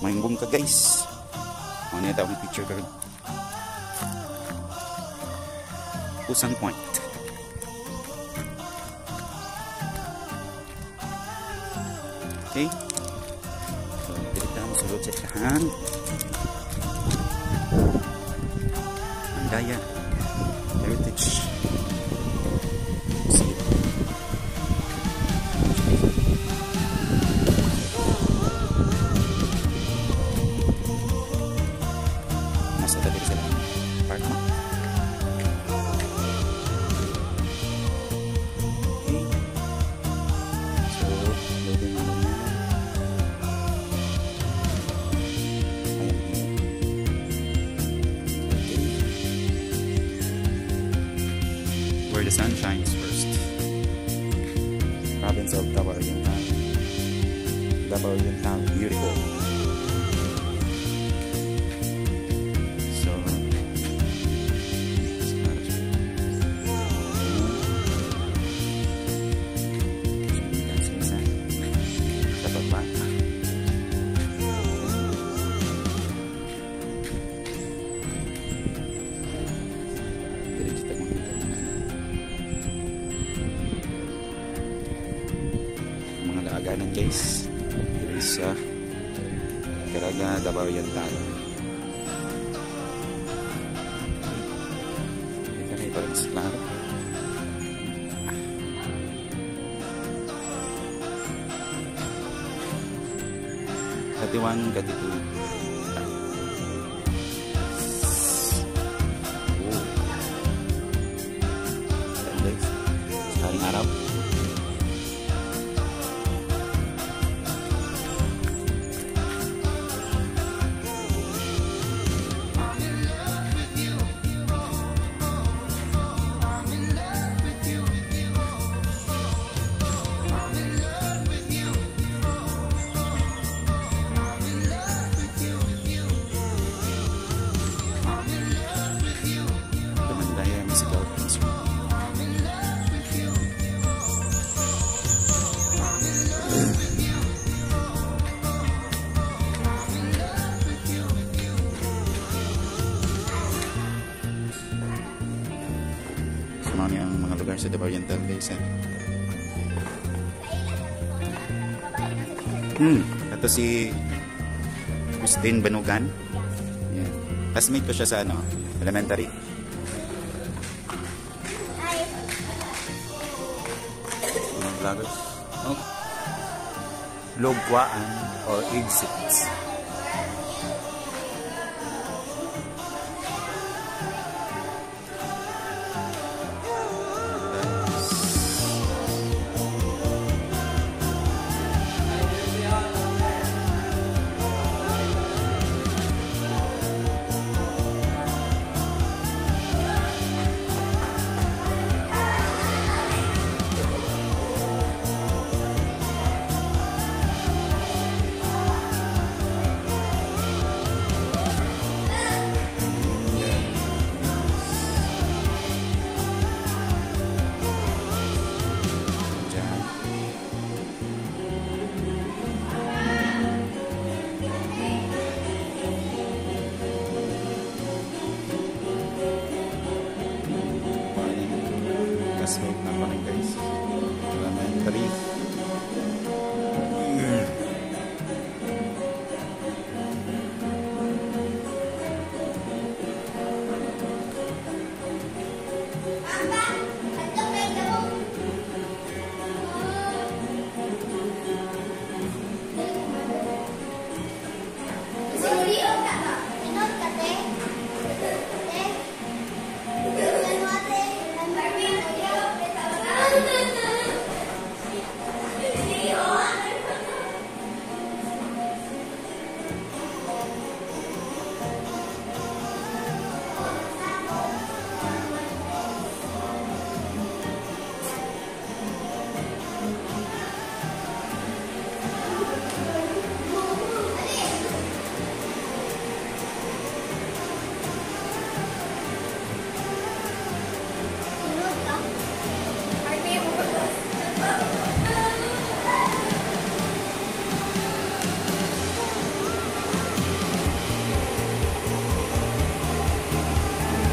Mahinggong ka guys. Ano yung tawag picture ka rin. Pusan Point. Okay. So, kita mo sa road sekahan. Andaya Heritage. Nasa tabi sila. Park mo. Okay. So, loading mo na. Where the sun shines first. Province of Davao Oriental. Davao Oriental, beautiful. So, sa baba. Aganan guys, dito sa Caraga, Davao Oriental. Dito na iparang klaro. Katiwan, katitu. Guys, sekaring araw. Ano yung mga lugar sa Davao Oriental guys. Ito si Christine Banugan. Yan. Classmate ko siya sa elementary. Mga vloggers. Oh. Logwaan or exits.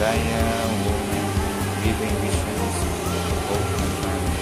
Gaia Women Living Visions Hope and Family.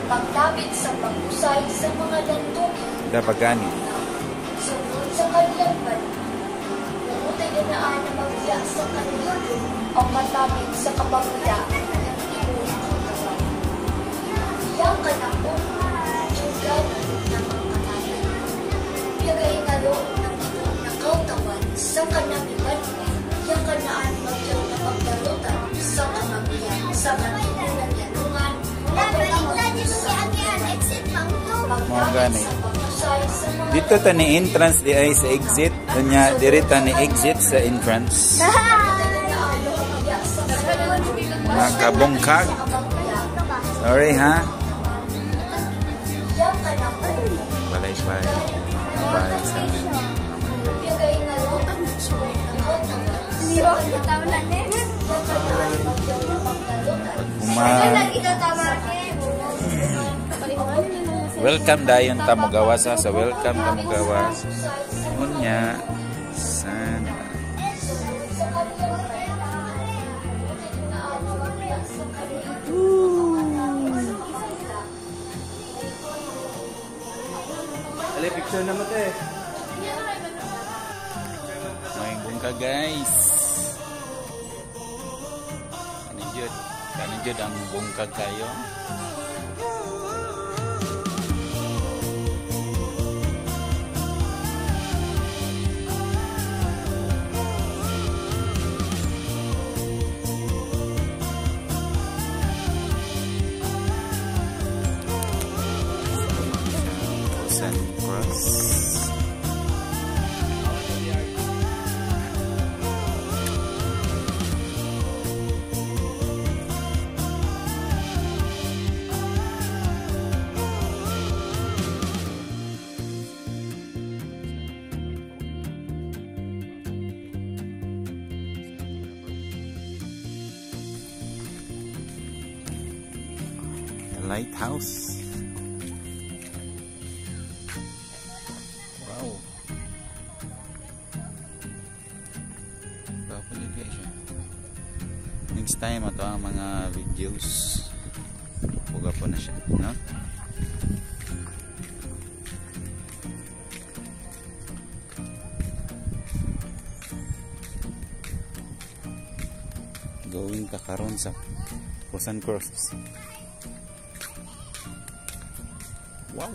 Pagdapit sa pagkusay sa mga lantukin. Dabagani. Sunod sa kanyang balik. Umutay na naan na magbiya sa kanyang o matapit sa kabagya ng ibon ng katawan. Iyang kanakong tsugan ng mga katayan. Biyagay nga loob ng ibon ng kautawan sa kanang ibanwa. Iyang kanaan magyaw na pagdalutan sa kamagya sa kanang nanyanungan. Mga gani. Dito ta ni entrance di ay sa exit. Kanya dirita ni exit sa entrance. Mga kabungkag. Sorry ha. Balay-balay. Balay sa welcome dayon ta Mugawas sa welcome ta Mugawas. Unya sana. Ali picture na mo te. May bungka guys. Kanijud ang bungkag kayo. Lighthouse. Wow. Papali guys. Next time ito ang mga videos. Puga po na siya, no? Going ka karon sa Pusan Cross. Wow.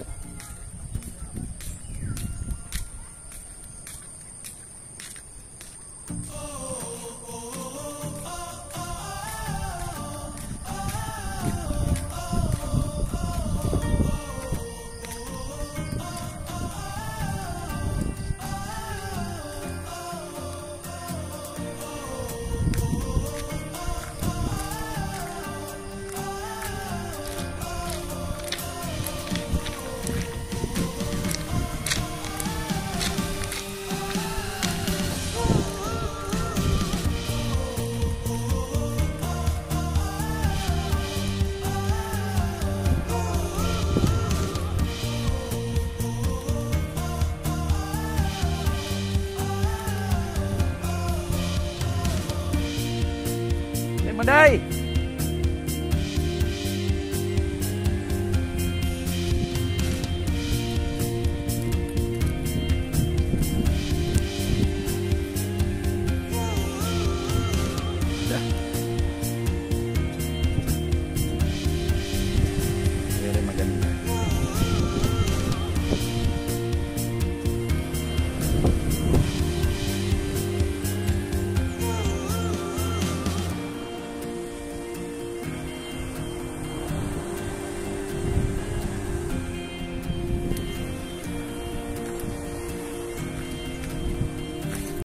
Manday!